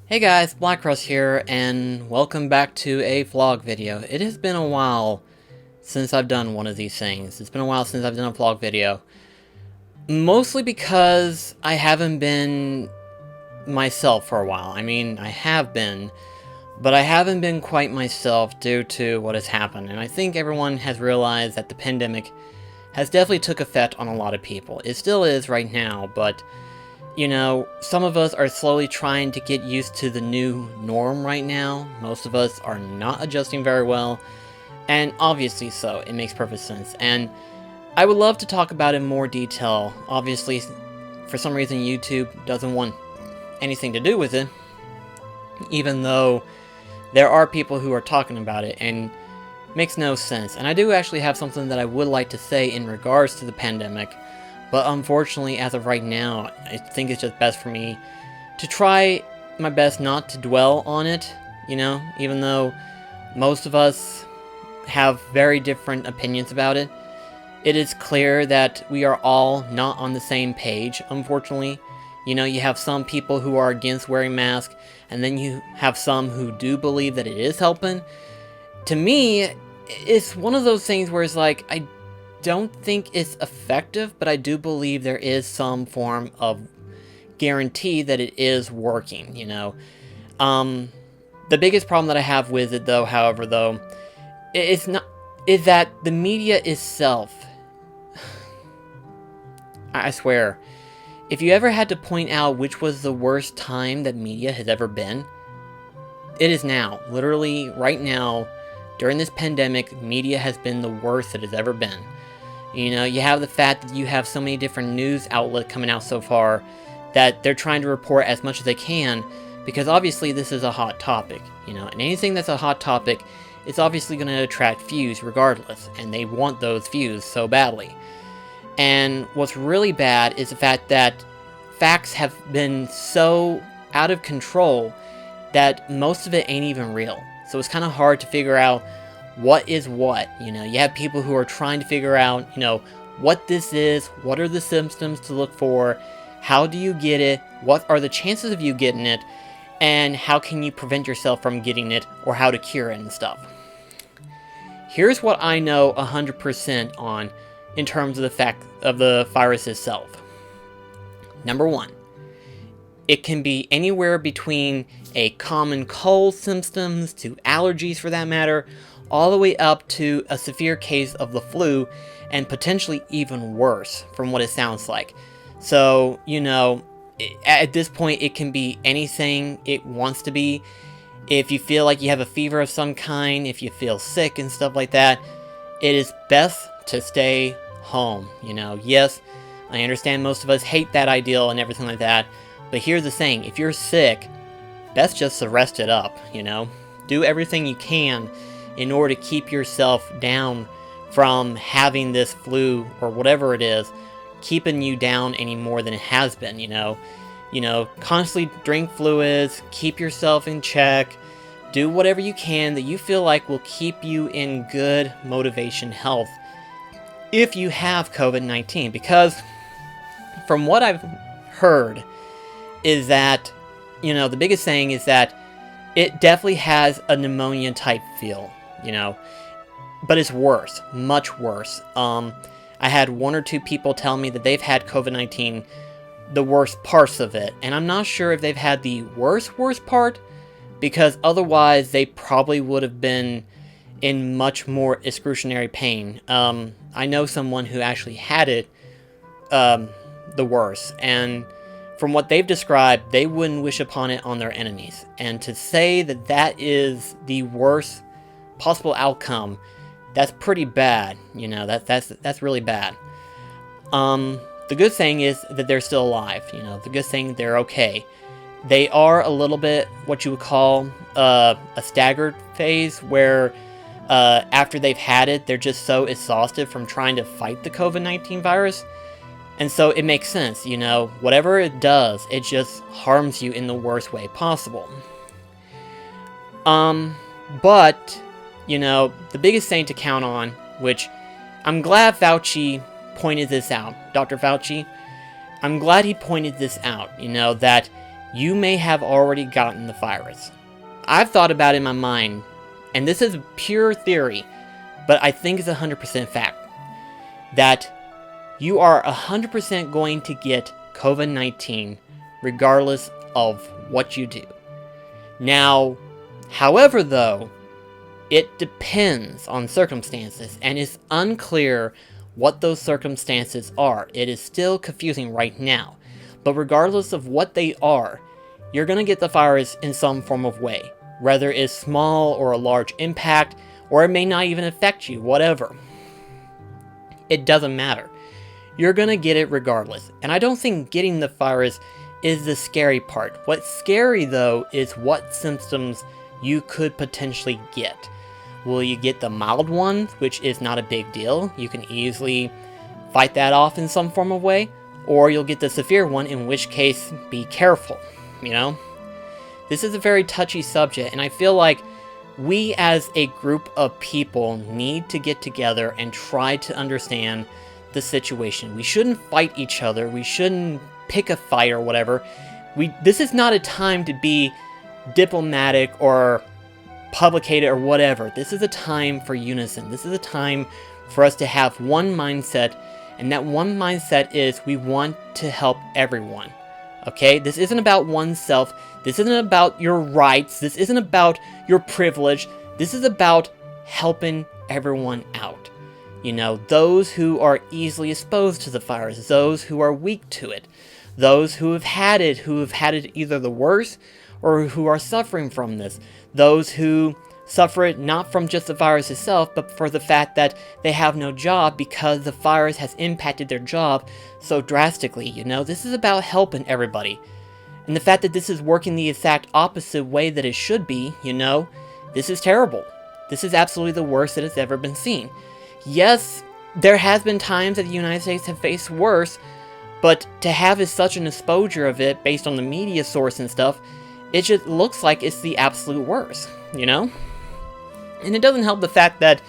Hey guys, BlackCross here, and welcome back to a vlog video. It has been a while since I've done one of these things. It's been a while since I've done a vlog video. Mostly because I haven't been myself for a while. I mean, I have been, but I haven't been quite myself due to what has happened. And I think everyone has realized that the pandemic has definitely took effect on a lot of people. It still is right now, but you know, some of us are slowly trying to get used to the new norm right now. Most of us are not adjusting very well, and obviously so. It makes perfect sense, and I would love to talk about it in more detail. Obviously, for some reason, YouTube doesn't want anything to do with it, even though there are people who are talking about it, and it makes no sense. And I do actually have something that I would like to say in regards to the pandemic. But unfortunately, as of right now, I think it's just best for me to try my best not to dwell on it, you know, even though most of us have very different opinions about it. It is clear that we are all not on the same page, unfortunately. You know, you have some people who are against wearing masks, and then you have some who do believe that it is helping. To me, it's one of those things where it's like, I don't think it's effective, but I do believe there is some form of guarantee that it is working, you know. The biggest problem that I have with it, though, however, though, is that the media itself, I swear, if you ever had to point out which was the worst time that media has ever been, it is now. Literally, right now, during this pandemic, media has been the worst it has ever been. You know, you have the fact that you have so many different news outlets coming out so far that they're trying to report as much as they can, because obviously this is a hot topic, you know, and anything that's a hot topic is obviously going to attract views regardless, and they want those views so badly. And what's really bad is the fact that facts have been so out of control that most of it ain't even real. So it's kind of hard to figure out what is what. You know, you have people who are trying to figure out, you know, what this is, what are the symptoms to look for, how do you get it, what are the chances of you getting it, and how can you prevent yourself from getting it, or how to cure it and stuff. Here's what I know 100% on in terms of the fact of the virus itself. Number one, it can be anywhere between a common cold symptoms to allergies for that matter, all the way up to a severe case of the flu, and potentially even worse, from what it sounds like. So, you know, at this point, it can be anything it wants to be. If you feel like you have a fever of some kind, if you feel sick and stuff like that, it is best to stay home, you know. Yes, I understand most of us hate that ideal and everything like that, but here's the thing, if you're sick, best just to rest it up, you know. Do everything you can in order to keep yourself down from having this flu or whatever it is keeping you down any more than it has been, you know. Constantly drink fluids, keep yourself in check, do whatever you can that you feel like will keep you in good motivation health if you have COVID-19, because from what I've heard is that, you know, the biggest thing is that it definitely has a pneumonia type feel, you know, but it's worse, much worse. I had one or two people tell me that they've had COVID-19, the worst parts of it, and I'm not sure if they've had the worst part, because otherwise they probably would have been in much more excruciating pain. I know someone who actually had it the worst, and from what they've described, they wouldn't wish upon it on their enemies. And to say that that is the worst possible outcome, that's pretty bad. You know, that's really bad. The good thing is that they're still alive. You know, the good thing, they're okay. They are a little bit what you would call a staggered phase, where after they've had it, they're just so exhausted from trying to fight the COVID-19 virus. And so it makes sense, you know, whatever it does, it just harms you in the worst way possible. But, you know, the biggest thing to count on, which I'm glad Fauci pointed this out, Dr. Fauci, I'm glad he pointed this out, you know, that you may have already gotten the virus. I've thought about it in my mind, and this is pure theory, but I think it's 100% fact, that you are 100% going to get COVID-19 regardless of what you do. Now, however though, it depends on circumstances, and it's unclear what those circumstances are. It is still confusing right now, but regardless of what they are, you're going to get the virus in some form of way, whether it's small or a large impact, or it may not even affect you, whatever. It doesn't matter. You're going to get it regardless, and I don't think getting the virus is the scary part. What's scary though is what symptoms you could potentially get. Will you get the mild one, which is not a big deal? You can easily fight that off in some form of way. Or you'll get the severe one, in which case, be careful, you know? This is a very touchy subject, and I feel like we as a group of people need to get together and try to understand the situation. We shouldn't fight each other. We shouldn't pick a fight or whatever. This is not a time to be diplomatic or publicated or whatever. This is a time for unison. This is a time for us to have one mindset, and that one mindset is we want to help everyone. Okay? This isn't about oneself. This isn't about your rights. This isn't about your privilege. This is about helping everyone out. You know, those who are easily exposed to the virus, those who are weak to it, those who have had it either the worst or who are suffering from this, those who suffer it not from just the virus itself, but for the fact that they have no job because the virus has impacted their job so drastically. You know, this is about helping everybody. And the fact that this is working the exact opposite way that it should be, you know, this is terrible. This is absolutely the worst that has ever been seen. Yes, there has been times that the United States have faced worse, but to have such an exposure of it based on the media source and stuff, it just looks like it's the absolute worst, you know? And it doesn't help the fact that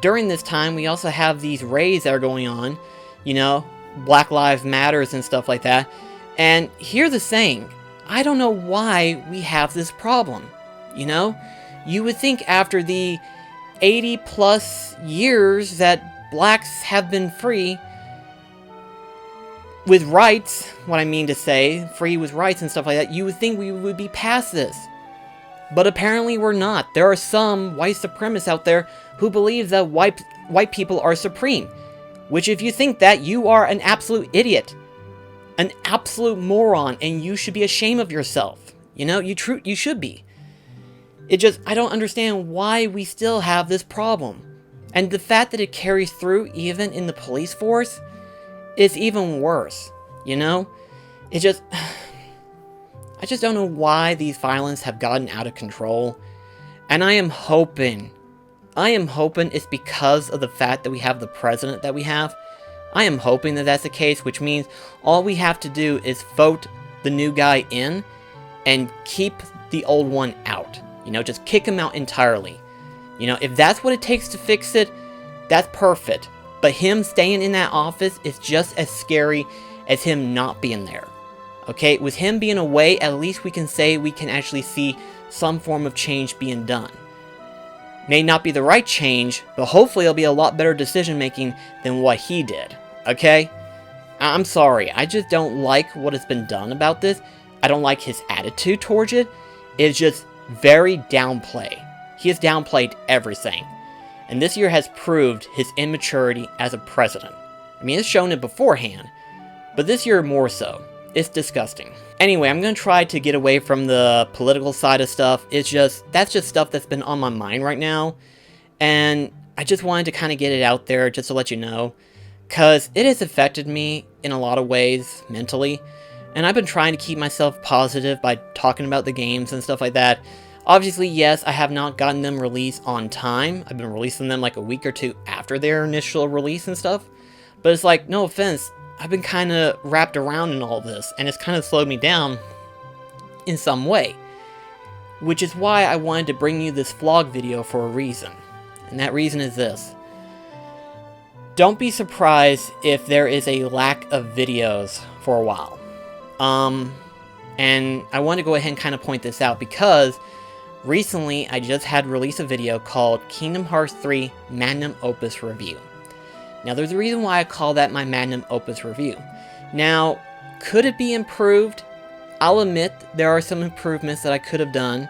during this time we also have these raids that are going on, you know, Black Lives Matters and stuff like that. And here's the saying, I don't know why we have this problem, you know? You would think after the 80 plus years that blacks have been free with rights, what I mean to say, free with rights and stuff like that, you would think we would be past this. But apparently we're not. There are some white supremacists out there who believe that white people are supreme. Which if you think that, you are an absolute idiot. An absolute moron, and you should be ashamed of yourself. You know, you should be. I don't understand why we still have this problem. And the fact that it carries through even in the police force is even worse, you know? I just don't know why these violence have gotten out of control. And I am hoping it's because of the fact that we have the president that we have. I am hoping that that's the case, which means all we have to do is vote the new guy in and keep the old one out. You know, just kick him out entirely. You know, if that's what it takes to fix it, that's perfect. But him staying in that office is just as scary as him not being there. Okay, with him being away, at least we can say we can actually see some form of change being done. May not be the right change, but hopefully it'll be a lot better decision making than what he did. Okay? I'm sorry, I just don't like what has been done about this. I don't like his attitude towards it. It's just very downplay. He has downplayed everything. And this year has proved his immaturity as a president. I mean, it's shown it beforehand, but this year more so. It's disgusting. Anyway, I'm going to try to get away from the political side of stuff. That's just stuff that's been on my mind right now. And I just wanted to kind of get it out there just to let you know. Because it has affected me in a lot of ways mentally. And I've been trying to keep myself positive by talking about the games and stuff like that. Obviously, yes, I have not gotten them released on time. I've been releasing them like a week or two after their initial release and stuff. But it's like, no offense, I've been kind of wrapped around in all this, and it's kind of slowed me down in some way. Which is why I wanted to bring you this vlog video for a reason. And that reason is this. Don't be surprised if there is a lack of videos for a while. And I want to go ahead and kind of point this out because recently I just had released a video called Kingdom Hearts 3 Magnum Opus Review. Now there's a reason why I call that my Magnum Opus Review. Now, could it be improved? I'll admit there are some improvements that I could have done.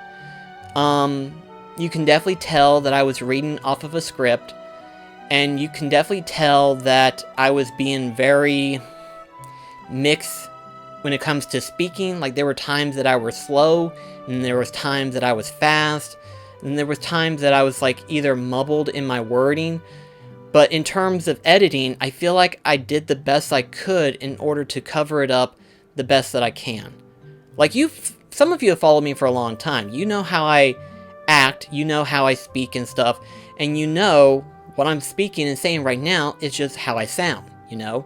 You can definitely tell that I was reading off of a script, and you can definitely tell that I was being very mixed when it comes to speaking. Like, there were times that I was slow, and there was times that I was fast, and there was times that I was like either mumbled in my wording. But in terms of editing, I feel like I did the best I could in order to cover it up the best that I can. Like, some of you have followed me for a long time. You know how I act, you know how I speak and stuff, and you know what I'm speaking and saying right now is just how I sound, you know?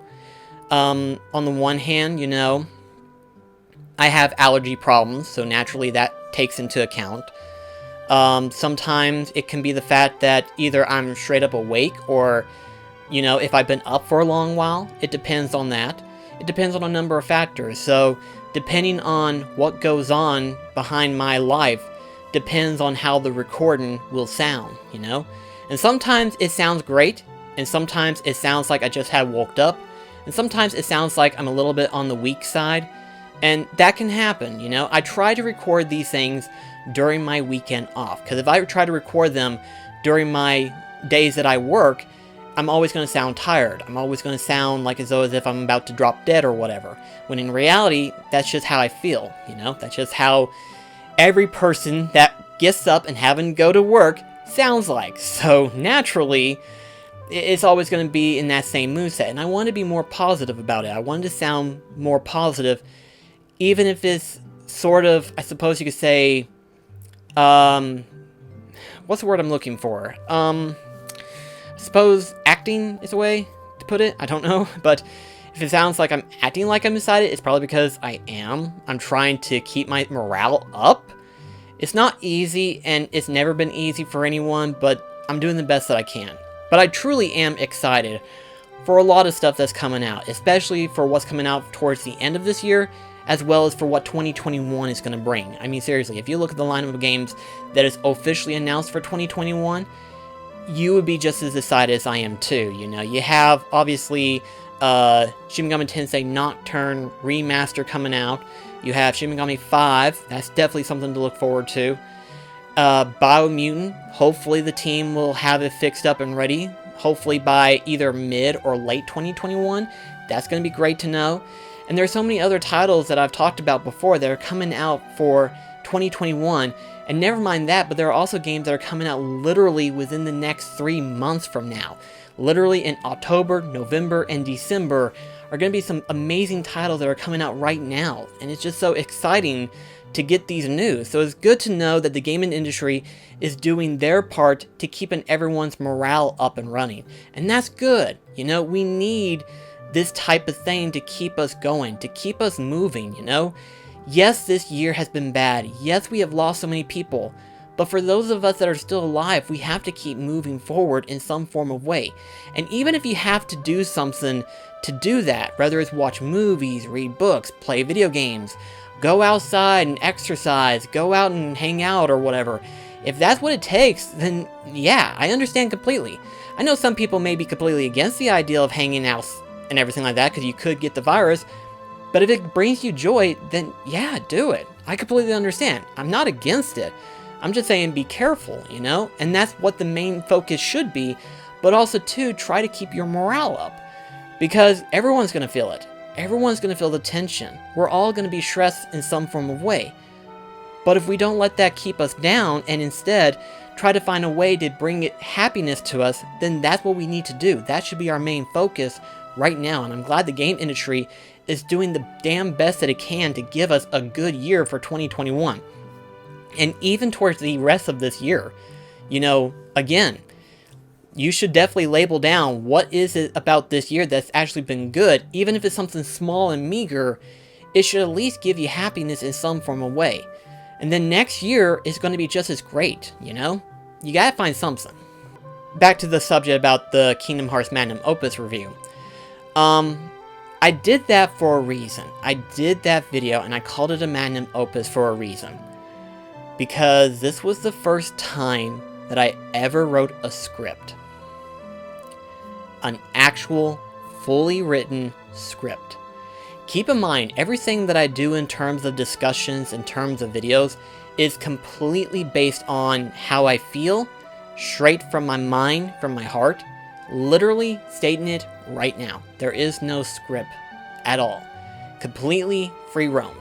On the one hand, you know, I have allergy problems, so naturally that takes into account. Sometimes it can be the fact that either I'm straight up awake or, you know, if I've been up for a long while, it depends on that. It depends on a number of factors, so depending on what goes on behind my life depends on how the recording will sound, you know? And sometimes it sounds great, and sometimes it sounds like I just had woke up, and sometimes it sounds like I'm a little bit on the weak side, and that can happen, you know? I try to record these things during my weekend off, because if I try to record them during my days that I work, I'm always going to sound tired. I'm always going to sound like as though as if I'm about to drop dead or whatever. When in reality, that's just how I feel, you know? That's just how every person that gets up and having to go to work sounds like. So naturally, it's always going to be in that same moveset. And I want to be more positive about it. I wanted to sound more positive, even if it's sort of, I suppose you could say, what's the word I'm looking for? I suppose acting is a way to put it. I don't know, but if it sounds like I'm acting like I'm excited, it's probably because I am. I'm trying to keep my morale up. It's not easy, and it's never been easy for anyone, but I'm doing the best that I can. But I truly am excited for a lot of stuff that's coming out, especially for what's coming out towards the end of this year, as well as for what 2021 is going to bring. I mean, seriously, if you look at the lineup of games that is officially announced for 2021, you would be just as excited as I am too, you know? You have, obviously, Shin Megami Tensei Nocturne Remaster coming out. You have Shin Megami 5, that's definitely something to look forward to. Biomutant, hopefully the team will have it fixed up and ready, hopefully by either mid or late 2021. That's going to be great to know. And there's so many other titles that I've talked about before that are coming out for 2021. And never mind that, but there are also games that are coming out literally within the next 3 months from now. Literally in October, November, and December are going to be some amazing titles that are coming out right now. And it's just so exciting to get these news. So it's good to know that the gaming industry is doing their part to keeping everyone's morale up and running. And that's good. You know, we need this type of thing to keep us going, to keep us moving, you know? Yes, this year has been bad. Yes, we have lost so many people. But for those of us that are still alive, we have to keep moving forward in some form of way. And even if you have to do something to do that, whether it's watch movies, read books, play video games, go outside and exercise, go out and hang out or whatever, if that's what it takes, then yeah, I understand completely. I know some people may be completely against the idea of hanging out and everything like that because you could get the virus. But if it brings you joy, then yeah, do it. I completely understand. I'm not against it. I'm just saying be careful, you know? And that's what the main focus should be. But also, too, try to keep your morale up. Because everyone's going to feel it. Everyone's going to feel the tension. We're all going to be stressed in some form of way. But if we don't let that keep us down and instead try to find a way to bring it happiness to us, then that's what we need to do. That should be our main focus right now. And I'm glad the game industry is doing the damn best that it can to give us a good year for 2021. And even towards the rest of this year, you know, again, you should definitely label down what is it about this year that's actually been good. Even if it's something small and meager, it should at least give you happiness in some form of way. And then next year is going to be just as great, you know? You gotta find something. Back to the subject about the Kingdom Hearts Magnum Opus review. I did that for a reason. I did that video and I called it a magnum opus for a reason. Because this was the first time that I ever wrote a script. An actual, fully written script. Keep in mind, everything that I do in terms of discussions, in terms of videos, is completely based on how I feel, straight from my mind, from my heart. Literally stating it right now. There is no script at all. Completely free-roamed.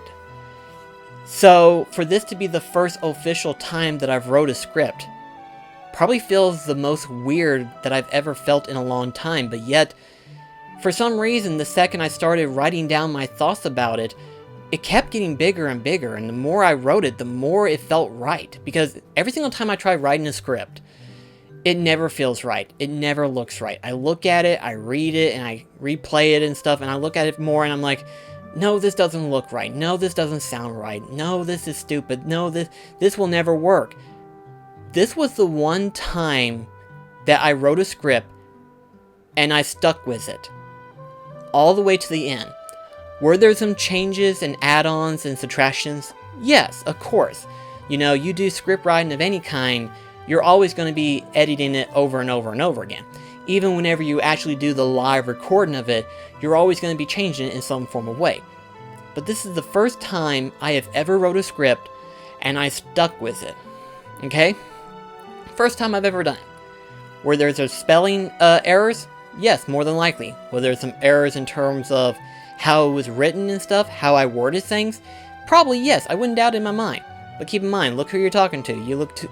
So, for this to be the first official time that I've wrote a script, probably feels the most weird that I've ever felt in a long time, but yet, for some reason, the second I started writing down my thoughts about it, it kept getting bigger and bigger, and the more I wrote it, the more it felt right. Because every single time I try writing a script, it never feels right. It never looks right. I look at it, I read it, and I replay it and stuff, and I look at it more, and I'm like, no, this doesn't look right. No, this doesn't sound right. No, this is stupid. No, this will never work. This was the one time that I wrote a script, and I stuck with it. All the way to the end. Were there some changes and add-ons and subtractions? Yes, of course. You know, you do script writing of any kind, you're always going to be editing it over and over and over again. Even whenever you actually do the live recording of it, you're always going to be changing it in some form of way. But this is the first time I have ever wrote a script, and I stuck with it. Okay? First time I've ever done it. Were there some spelling errors? Yes, more than likely. Were there some errors in terms of how it was written and stuff, how I worded things? Probably yes, I wouldn't doubt it in my mind. But keep in mind, look who you're talking to.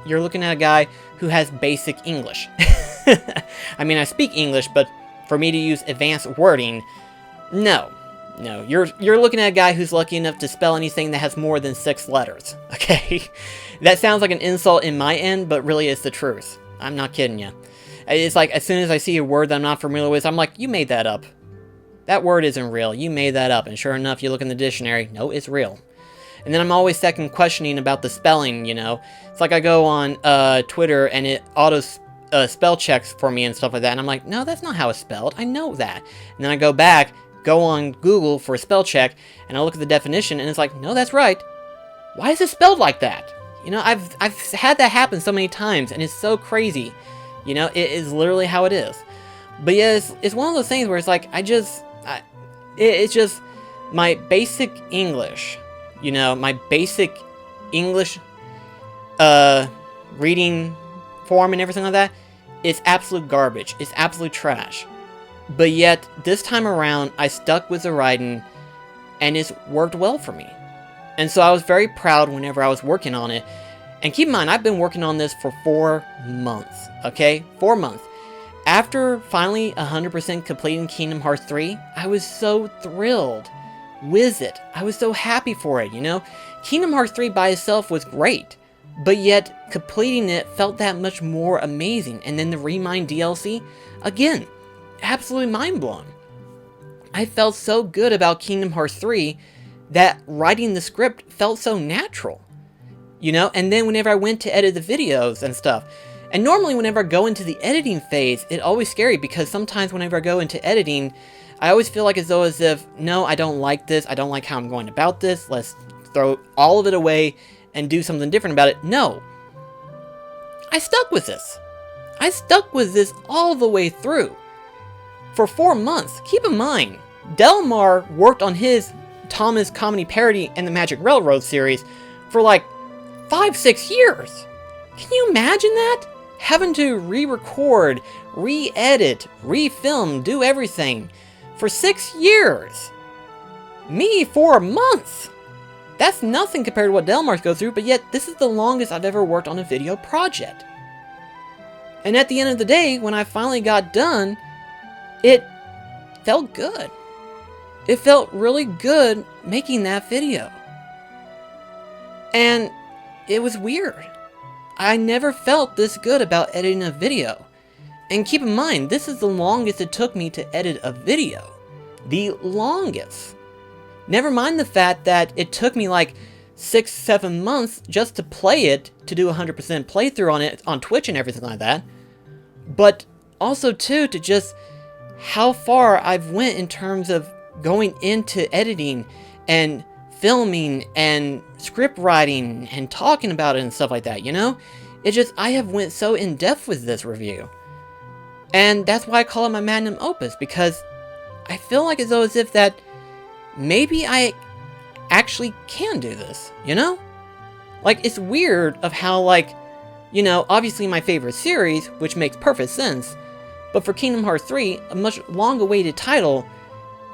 You're looking at a guy who has basic English. I mean, I speak English, but for me to use advanced wording, no. No, you're looking at a guy who's lucky enough to spell anything that has more than 6 letters, okay? That sounds like an insult in my end, but really it's the truth. I'm not kidding you. It's like, as soon as I see a word that I'm not familiar with, I'm like, you made that up. That word isn't real. You made that up. And sure enough, you look in the dictionary, no, it's real. And then I'm always second questioning about the spelling, you know. It's like I go on Twitter and it auto spell checks for me and stuff like that. And I'm like, no, that's not how it's spelled. I know that. And then I go back, go on Google for a spell check, and I look at the definition and it's like, no, that's right. Why is it spelled like that? You know, I've had that happen so many times and it's so crazy. You know, it is literally how it is. But yeah, it's one of those things where it's like, it's just my basic English. You know, my basic English reading form and everything like that, it's absolute garbage. It's absolute trash. But yet, this time around, I stuck with the writing, and it's worked well for me. And so I was very proud whenever I was working on it. And keep in mind, I've been working on this for 4 months, okay? 4 months. After finally 100% completing Kingdom Hearts 3, I was so thrilled with it. I was so happy for it, you know? Kingdom Hearts 3 by itself was great, but yet completing it felt that much more amazing. And then the Remind DLC, again, absolutely mind-blowing. I felt so good about Kingdom Hearts 3 that writing the script felt so natural, you know? And then whenever I went to edit the videos and stuff, and normally whenever I go into the editing phase, it's always scary because sometimes whenever I go into editing, I always feel like as if, no, I don't like this, I don't like how I'm going about this, let's throw all of it away and do something different about it. No. I stuck with this. I stuck with this all the way through. For 4 months. Keep in mind, Delmar worked on his Thomas Comedy Parody and the Magic Railroad series for like 5-6 years. Can you imagine that? Having to re-record, re-edit, re-film, do everything for 6 years. Me, 4 months. That's nothing compared to what Delmar's go through, but yet this is the longest I've ever worked on a video project. And at the end of the day, when I finally got done, it felt good. It felt really good making that video. And it was weird. I never felt this good about editing a video. And keep in mind, this is the longest it took me to edit a video. The longest. Never mind the fact that it took me like 6-7 months just to play it, to do 100% playthrough on it, on Twitch and everything like that. But also too, to just how far I've went in terms of going into editing and filming and script writing and talking about it and stuff like that, you know? It's just, I have went so in depth with this review. And that's why I call it my magnum opus, because I feel like as if that maybe I actually can do this, you know? Like, it's weird of how, like, you know, obviously my favorite series, which makes perfect sense, but for Kingdom Hearts 3, a much long-awaited title,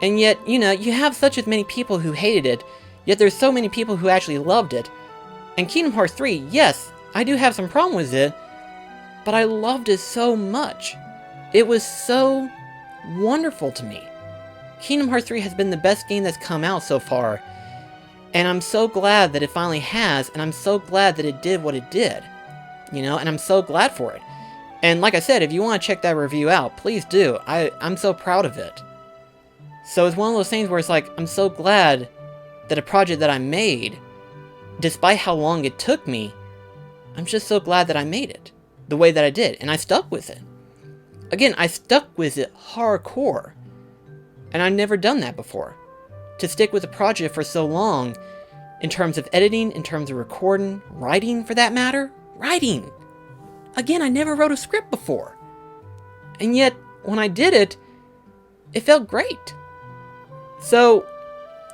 and yet, you know, you have such as many people who hated it, yet there's so many people who actually loved it. And Kingdom Hearts 3, yes, I do have some problem with it, but I loved it so much. It was so wonderful to me. Kingdom Hearts 3 has been the best game that's come out so far, and I'm so glad that it finally has, and I'm so glad that it did what it did. You know, and I'm so glad for it. And like I said, if you want to check that review out, please do. I'm so proud of it. So it's one of those things where it's like, I'm so glad that a project that I made, despite how long it took me, I'm just so glad that I made it the way that I did, and I stuck with it. Again, I stuck with it hardcore, and I've never done that before. To stick with a project for so long, in terms of editing, in terms of recording, writing for that matter, writing! Again, I never wrote a script before. And yet, when I did it, it felt great. So,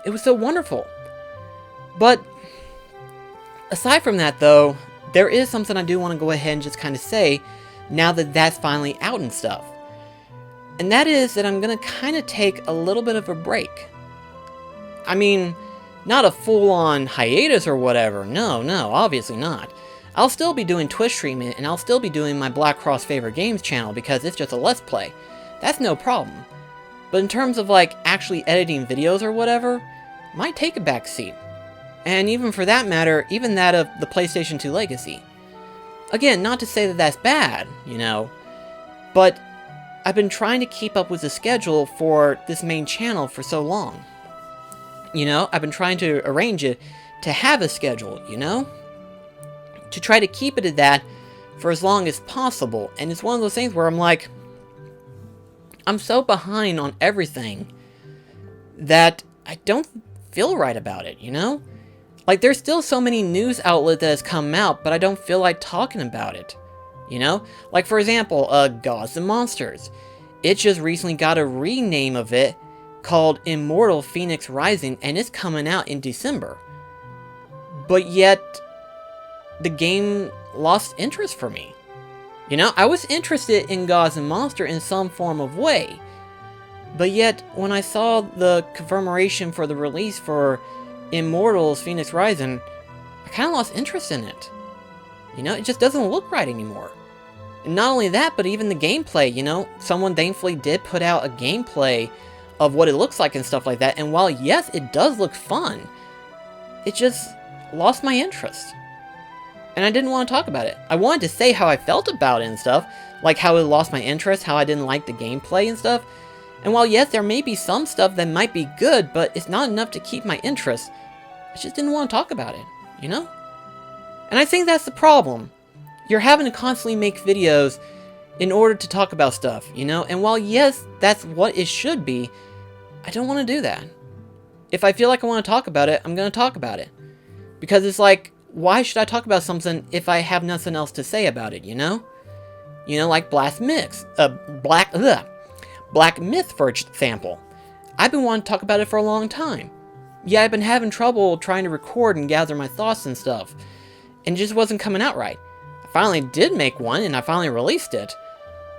it was so wonderful. But, aside from that though, there is something I do want to go ahead and just kind of say, now that that's finally out and stuff. And that is that I'm going to kind of take a little bit of a break. I mean, not a full-on hiatus or whatever, no, obviously not. I'll still be doing Twitch streaming, and I'll still be doing my BlackCross Favorite Games channel, because it's just a Let's Play. That's no problem. But in terms of, like, actually editing videos or whatever, might take a back seat. And even for that matter, even that of the PlayStation 2 Legacy. Again, not to say that that's bad, you know, but I've been trying to keep up with the schedule for this main channel for so long. You know, I've been trying to arrange it to have a schedule, you know? To try to keep it at that for as long as possible. And it's one of those things where I'm like, I'm so behind on everything that I don't feel right about it, you know? Like, there's still so many news outlets that has come out, but I don't feel like talking about it, you know? Like, for example, Gods and Monsters. It just recently got a rename of it called Immortal Phoenix Rising, and it's coming out in December. But yet, the game lost interest for me. You know, I was interested in Gods and Monsters in some form of way. But yet, when I saw the confirmation for the release for Immortals Phoenix Rising, I kind of lost interest in it. You know, it just doesn't look right anymore. And not only that, but even the gameplay, you know, someone thankfully did put out a gameplay of what it looks like and stuff like that, and while yes, it does look fun, it just lost my interest. And I didn't want to talk about it. I wanted to say how I felt about it and stuff, like how it lost my interest, how I didn't like the gameplay and stuff. And while yes, there may be some stuff that might be good, but it's not enough to keep my interest, I just didn't want to talk about it, you know? And I think that's the problem. You're having to constantly make videos in order to talk about stuff, you know? And while yes, that's what it should be, I don't want to do that. If I feel like I want to talk about it, I'm going to talk about it. Because it's like, why should I talk about something if I have nothing else to say about it, you know? You know, like Black Myth, for example. I've been wanting to talk about it for a long time. Yeah, I've been having trouble trying to record and gather my thoughts and stuff. And it just wasn't coming out right. I finally did make one, and I finally released it.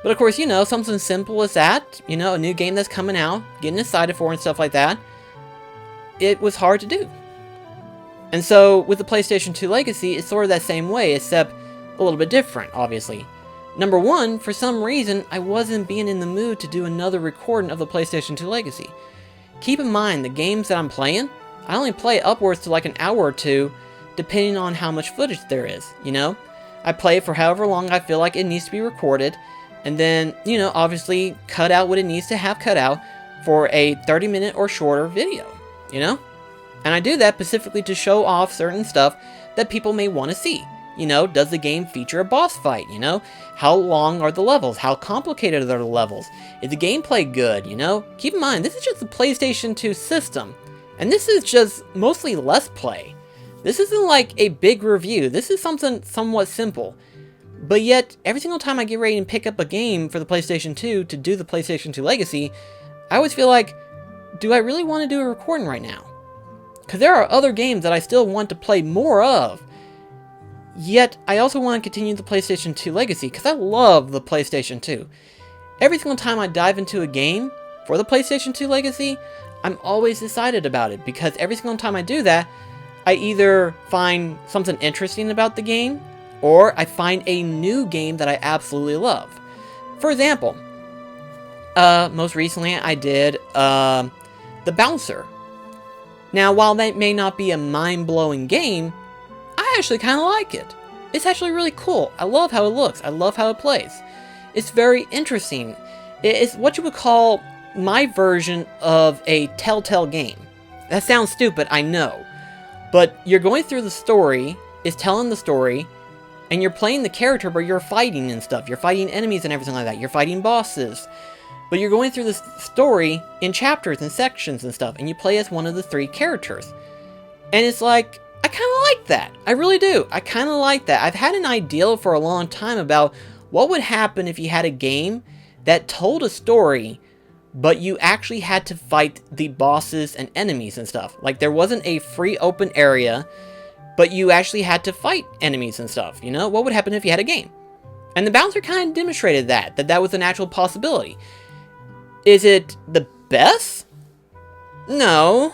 But of course, you know, something simple as that, you know, a new game that's coming out, getting excited for and stuff like that, it was hard to do. And so, with the PlayStation 2 Legacy, it's sort of that same way, except a little bit different, obviously. Number one, for some reason, I wasn't being in the mood to do another recording of the PlayStation 2 Legacy. Keep in mind, the games that I'm playing, I only play upwards to like an hour or two, depending on how much footage there is, you know? I play it for however long I feel like it needs to be recorded, and then, you know, obviously cut out what it needs to have cut out for a 30-minute or shorter video, you know? And I do that specifically to show off certain stuff that people may want to see. You know, does the game feature a boss fight? You know, how long are the levels? How complicated are the levels? Is the gameplay good? You know, keep in mind, this is just the PlayStation 2 system. And this is just mostly Let's Play. This isn't like a big review. This is something somewhat simple. But yet, every single time I get ready and pick up a game for the PlayStation 2 to do the PlayStation 2 Legacy, I always feel like, do I really want to do a recording right now? Because there are other games that I still want to play more of. Yet, I also want to continue the PlayStation 2 Legacy, because I love the PlayStation 2. Every single time I dive into a game for the PlayStation 2 Legacy, I'm always excited about it, because every single time I do that, I either find something interesting about the game, or I find a new game that I absolutely love. For example, most recently I did The Bouncer. Now, while that may not be a mind-blowing game, I actually kind of like it. It's actually really cool. I love how it looks. I love how it plays. It's very interesting. It's what you would call my version of a Telltale game. That sounds stupid, I know. But you're going through the story, it's telling the story, and you're playing the character, but you're fighting and stuff. You're fighting enemies and everything like that. You're fighting bosses. But you're going through this story in chapters and sections and stuff, and you play as one of the 3 characters. And it's like, I kind of like that. I really do. I kind of like that. I've had an ideal for a long time about what would happen if you had a game that told a story, but you actually had to fight the bosses and enemies and stuff. Like, there wasn't a free open area, but you actually had to fight enemies and stuff, you know? What would happen if you had a game? And The Bouncer kind of demonstrated that was an actual possibility. Is it the best? No,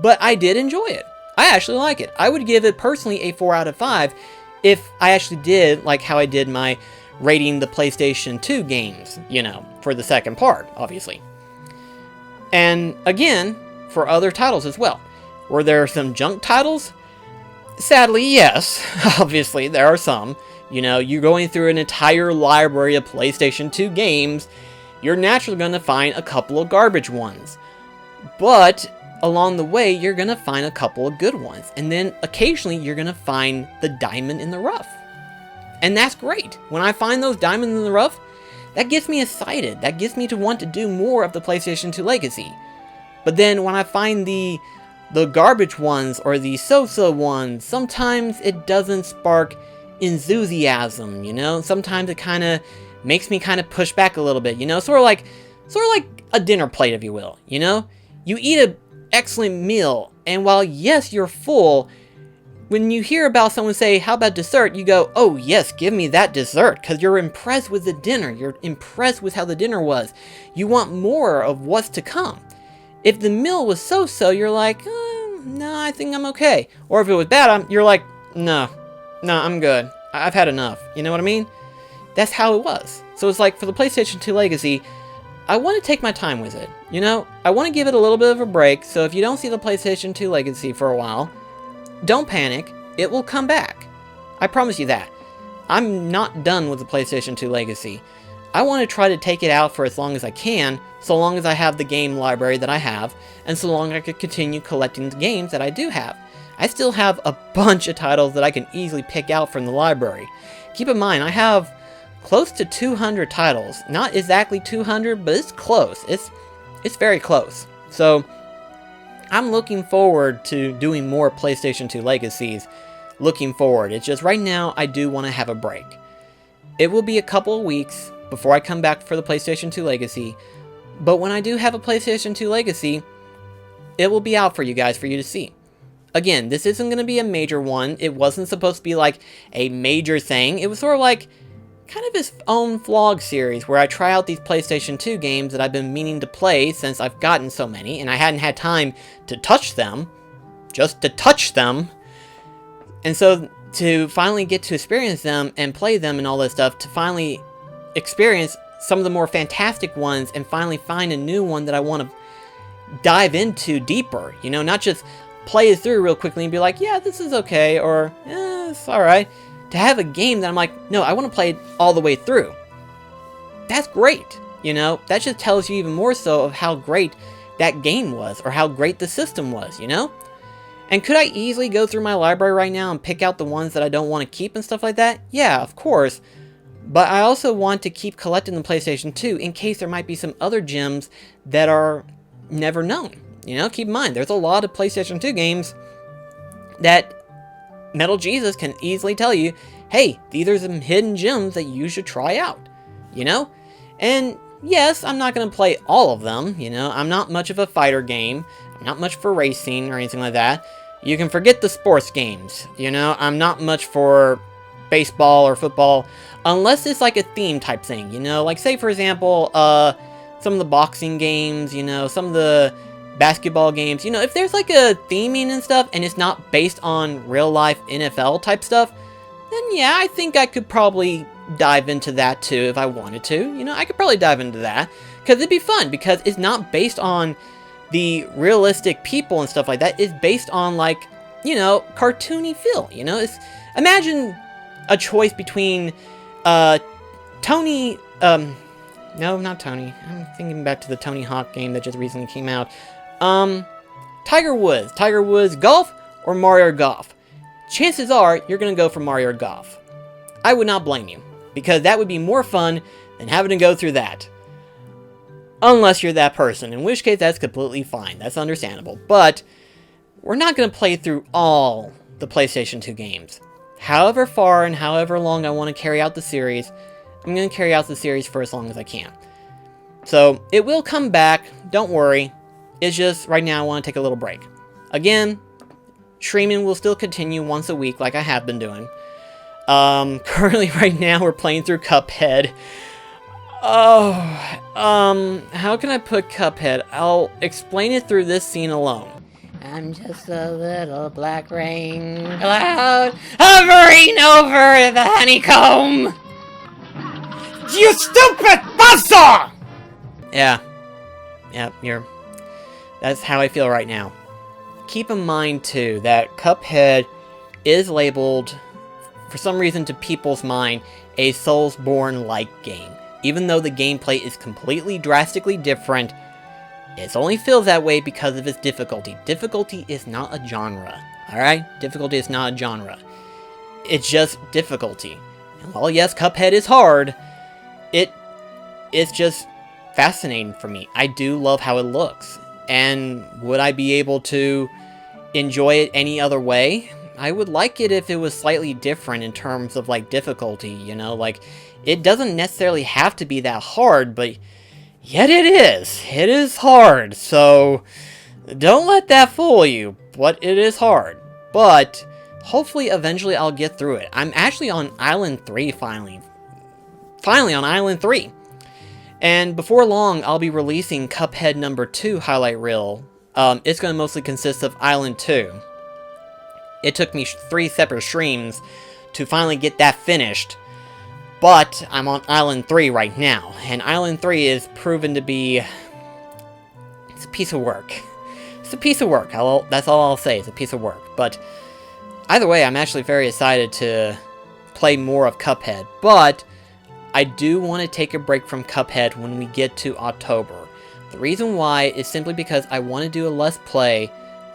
but I did enjoy it. I actually like it. I would give it personally a 4 out of 5 if I actually did like how I did my rating the PlayStation 2 games, you know, for the second part, obviously. And again, for other titles as well. Were there some junk titles? Sadly, yes. Obviously, there are some. You know, you're going through an entire library of PlayStation 2 games, you're naturally going to find a couple of garbage ones. But along the way, you're going to find a couple of good ones. And then occasionally, you're going to find the diamond in the rough. And that's great. When I find those diamonds in the rough, that gets me excited. That gets me to want to do more of the PlayStation 2 Legacy. But then when I find the garbage ones or the so-so ones, sometimes it doesn't spark enthusiasm, you know? Sometimes it kind of makes me kind of push back a little bit, you know? Sort of like a dinner plate, if you will, you know? You eat an excellent meal, and while, yes, you're full, when you hear about someone say, how about dessert, you go, oh, yes, give me that dessert, because you're impressed with the dinner. You're impressed with how the dinner was. You want more of what's to come. If the meal was so-so, you're like, no, I think I'm okay. Or if it was bad, you're like, no, I'm good. I've had enough. You know what I mean? That's how it was. So it's like, for the PlayStation 2 Legacy, I want to take my time with it. You know, I want to give it a little bit of a break, so if you don't see the PlayStation 2 Legacy for a while, don't panic, it will come back. I promise you that. I'm not done with the PlayStation 2 Legacy. I want to try to take it out for as long as I can, so long as I have the game library that I have, and so long I can continue collecting the games that I do have. I still have a bunch of titles that I can easily pick out from the library. Keep in mind, I have close to 200 titles. Not exactly 200, but it's close. It's very close. So, I'm looking forward to doing more PlayStation 2 Legacies. Looking forward. It's just right now, I do want to have a break. It will be a couple of weeks before I come back for the PlayStation 2 Legacy. But when I do have a PlayStation 2 Legacy, it will be out for you guys for you to see. Again, this isn't going to be a major one. It wasn't supposed to be like a major thing. It was sort of like kind of its own vlog series where I try out these PlayStation 2 games that I've been meaning to play since I've gotten so many, and I hadn't had time to touch them, just to touch them. And so to finally get to experience them and play them and all that stuff, to finally experience some of the more fantastic ones and finally find a new one that I want to dive into deeper, you know, not just play it through real quickly and be like, yeah, this is okay, or it's alright. To have a game that I'm like, no, I want to play it all the way through. That's great, you know? That just tells you even more so of how great that game was, or how great the system was, you know? And could I easily go through my library right now and pick out the ones that I don't want to keep and stuff like that? Yeah, of course. But I also want to keep collecting the PlayStation 2 in case there might be some other gems that are never known. You know, keep in mind, there's a lot of PlayStation 2 games that Metal Jesus can easily tell you, hey, these are some hidden gems that you should try out. You know? And yes, I'm not going to play all of them. You know, I'm not much of a fighter game. I'm not much for racing or anything like that. You can forget the sports games. You know, I'm not much for baseball or football. Unless it's like a theme type thing, you know? Like, say, for example, some of the boxing games, you know, some of the basketball games. You know, if there's like a theming and stuff, and it's not based on real-life NFL type stuff, then yeah, I think I could probably dive into that too if I wanted to. You know, I could probably dive into that, because it'd be fun, because it's not based on the realistic people and stuff like that. It's based on, like, you know, cartoony feel, you know? Imagine a choice between... Tony, no, not Tony. I'm thinking back to the Tony Hawk game that just recently came out. Tiger Woods Golf, or Mario Golf. Chances are, you're gonna go for Mario Golf. I would not blame you, because that would be more fun than having to go through that. Unless you're that person, in which case that's completely fine. That's understandable. But, we're not gonna play through all the PlayStation 2 games. However far and however long I want to carry out the series, I'm going to carry out the series for as long as I can. So, it will come back, don't worry. It's just, right now I want to take a little break. Again, streaming will still continue once a week like I have been doing. Currently right now we're playing through Cuphead. Oh, how can I put Cuphead? I'll explain it through this scene alone. I'm just a little black rain cloud hovering over the honeycomb. You stupid buzzsaw! Yeah, that's how I feel right now. Keep in mind too that Cuphead is labeled, for some reason to people's mind, a Soulsborne-like game. Even though the gameplay is completely drastically different, it only feels that way because of its difficulty. Difficulty is not a genre, alright? Difficulty is not a genre. It's just difficulty. And while yes, Cuphead is hard, it's just fascinating for me. I do love how it looks. And would I be able to enjoy it any other way? I would like it if it was slightly different in terms of, like, difficulty, you know? Like, it doesn't necessarily have to be that hard, but... yet it is. It is hard, so don't let that fool you, but it is hard. But hopefully eventually I'll get through it. I'm actually on Island 3 finally. Finally on Island 3. And before long, I'll be releasing Cuphead number 2 highlight reel. It's going to mostly consist of Island 2. It took me 3 separate streams to finally get that finished. But I'm on Island 3 right now, and Island 3 is proven to be... it's a piece of work. It's a piece of work, that's all I'll say, it's a piece of work. But either way, I'm actually very excited to play more of Cuphead. But I do want to take a break from Cuphead when we get to October. The reason why is simply because I want to do a Let's Play,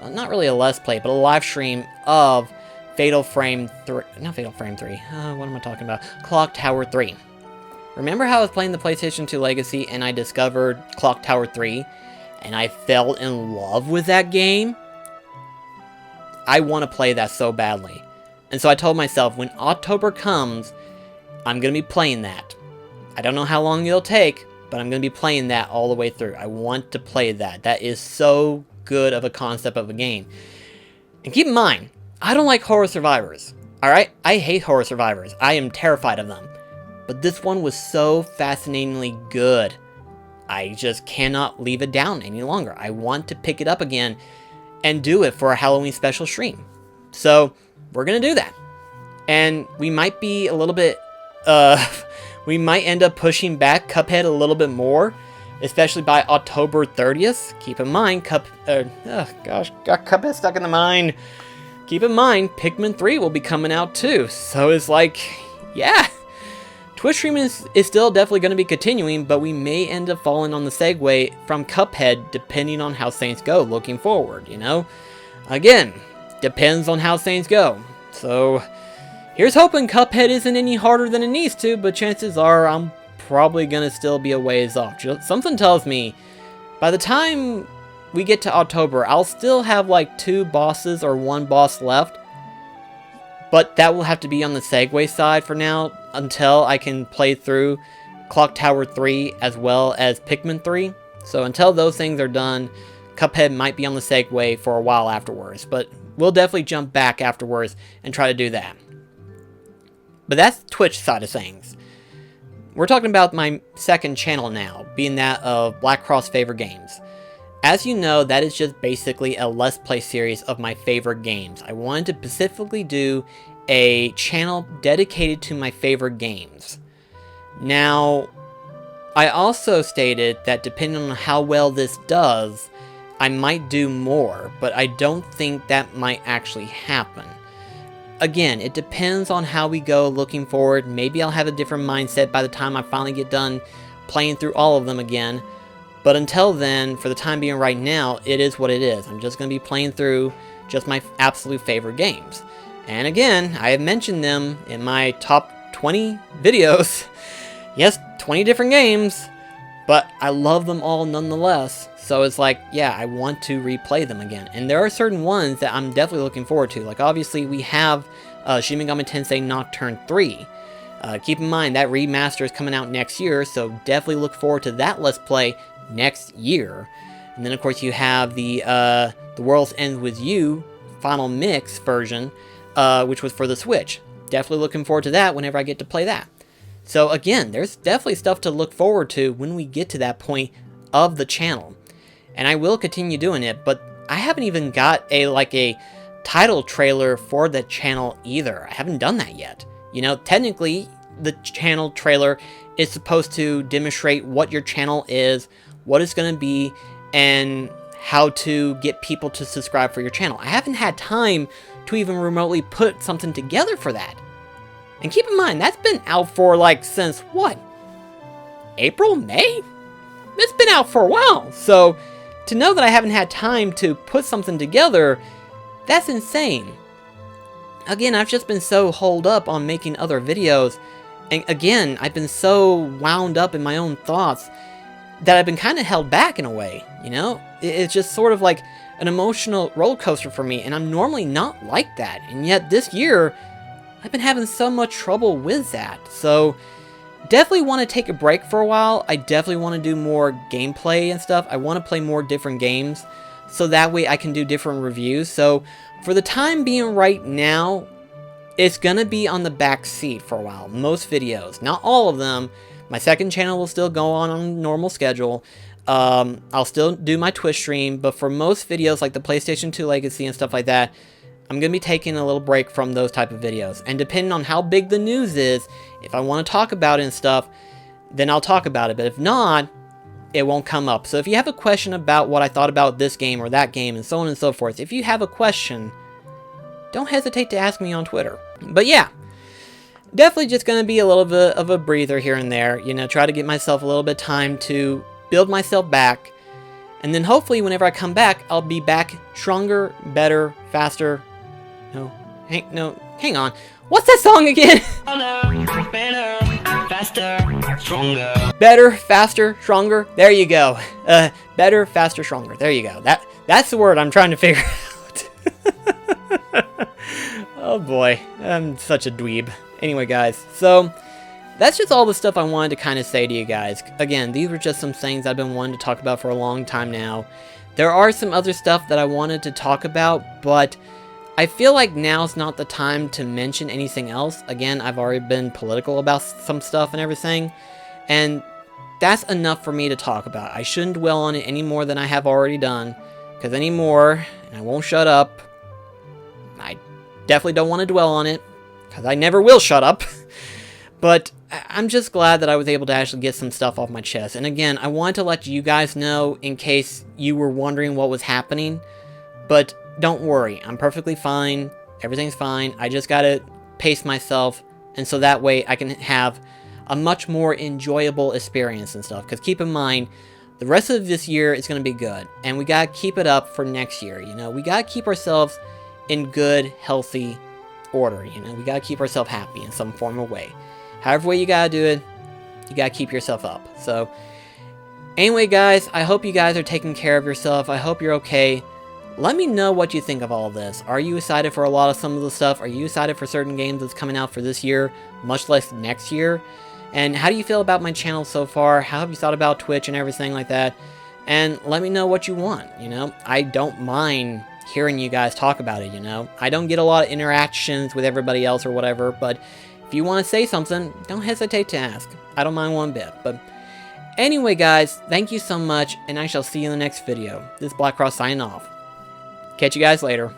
not really a Let's Play, but a live stream of... Fatal Frame 3, not Fatal Frame 3, what am I talking about? Clock Tower 3. Remember how I was playing the PlayStation 2 Legacy and I discovered Clock Tower 3 and I fell in love with that game? I want to play that so badly. And so I told myself, when October comes, I'm going to be playing that. I don't know how long it'll take, but I'm going to be playing that all the way through. I want to play that. That is so good of a concept of a game. And keep in mind, I don't like horror survivors, alright? I hate horror survivors. I am terrified of them. But this one was so fascinatingly good. I just cannot leave it down any longer. I want to pick it up again and do it for a Halloween special stream. So, we're gonna do that. And we might be a little bit, we might end up pushing back Cuphead a little bit more, especially by October 30th. Keep in mind, got Cuphead stuck in the mind. Keep in mind, Pikmin 3 will be coming out too, so it's like, yeah. Twitch streaming is still definitely going to be continuing, but we may end up falling on the segue from Cuphead depending on how things go looking forward, you know? Again, depends on how things go. So, here's hoping Cuphead isn't any harder than it needs to, but chances are I'm probably gonna still be a ways off. Something tells me by the time we get to October, I'll still have like 2 bosses or 1 boss left. But that will have to be on the Segway side for now until I can play through Clock Tower 3 as well as Pikmin 3. So until those things are done, Cuphead might be on the Segway for a while afterwards. But we'll definitely jump back afterwards and try to do that. But that's the Twitch side of things. We're talking about my second channel now, being that of BlackCross Favorite Games. As you know, that is just basically a Let's Play series of my favorite games. I wanted to specifically do a channel dedicated to my favorite games. Now, I also stated that depending on how well this does, I might do more, but I don't think that might actually happen. Again, it depends on how we go looking forward. Maybe I'll have a different mindset by the time I finally get done playing through all of them again. But until then, for the time being right now, it is what it is. I'm just going to be playing through just my absolute favorite games. And again, I have mentioned them in my top 20 videos. Yes, 20 different games, but I love them all nonetheless. So it's like, yeah, I want to replay them again. And there are certain ones that I'm definitely looking forward to. Like, obviously, we have Shin Megami Tensei Nocturne 3. Keep in mind, that remaster is coming out next year, so definitely look forward to that Let's Play next year. And then of course you have the World's Ends With You Final Mix version, which was for the Switch. Definitely looking forward to that whenever I get to play that. So again, there's definitely stuff to look forward to when we get to that point of the channel. And I will continue doing it, but I haven't even got a title trailer for the channel either. I haven't done that yet. You know, technically the channel trailer is supposed to demonstrate what your channel is, what it's going to be, and how to get people to subscribe for your channel. I haven't had time to even remotely put something together for that. And keep in mind, that's been out for since what? April? May? It's been out for a while. So to know that I haven't had time to put something together, that's insane. Again, I've just been so holed up on making other videos. And again, I've been so wound up in my own thoughts that I've been kind of held back in a way, you know? It's just sort of like an emotional roller coaster for me, and I'm normally not like that. And yet this year, I've been having so much trouble with that. So definitely want to take a break for a while. I definitely want to do more gameplay and stuff. I want to play more different games, so that way I can do different reviews. So for the time being right now, it's gonna be on the back seat for a while. Most videos, not all of them. My second channel will still go on a normal schedule. I'll still do my Twitch stream, but for most videos like the PlayStation 2 Legacy and stuff like that, I'm going to be taking a little break from those type of videos. And depending on how big the news is, if I want to talk about it and stuff, then I'll talk about it. But if not, it won't come up. So if you have a question about what I thought about this game or that game and so on and so forth, if you have a question, don't hesitate to ask me on Twitter. But yeah, definitely just going to be a little bit of a breather here and there. You know, try to get myself a little bit of time to build myself back. And then hopefully whenever I come back, I'll be back stronger, better, faster. Hang on. What's that song again? Better, faster, stronger. Better, faster, stronger. There you go. Better, faster, stronger. There you go. That's the word I'm trying to figure out. Oh boy, I'm such a dweeb. Anyway, guys, so that's just all the stuff I wanted to kind of say to you guys. Again, these were just some things I've been wanting to talk about for a long time now. There are some other stuff that I wanted to talk about, but I feel like now's not the time to mention anything else. Again, I've already been political about some stuff and everything, and that's enough for me to talk about. I shouldn't dwell on it any more than I have already done, because any more, and I won't shut up. I definitely don't want to dwell on it, because I never will shut up. But I'm just glad that I was able to actually get some stuff off my chest. And again, I wanted to let you guys know in case you were wondering what was happening. But don't worry, I'm perfectly fine. Everything's fine. I just gotta pace myself, and so that way I can have a much more enjoyable experience and stuff. Because keep in mind, the rest of this year is gonna be good, and we gotta keep it up for next year. You know, we gotta keep ourselves in good, healthy order. You know, we gotta keep ourselves happy in some form or way. However way you gotta do it, you gotta keep yourself up. So, anyway, guys, I hope you guys are taking care of yourself. I hope you're okay. Let me know what you think of all this. Are you excited for a lot of some of the stuff? Are you excited for certain games that's coming out for this year, much less next year? And how do you feel about my channel so far? How have you thought about Twitch and everything like that? And let me know what you want, you know? I don't mind hearing you guys talk about it, you know? I don't get a lot of interactions with everybody else or whatever, but if you want to say something, don't hesitate to ask. I don't mind one bit. But anyway, guys, thank you so much, and I shall see you in the next video. This is BlackCross signing off. Catch you guys later.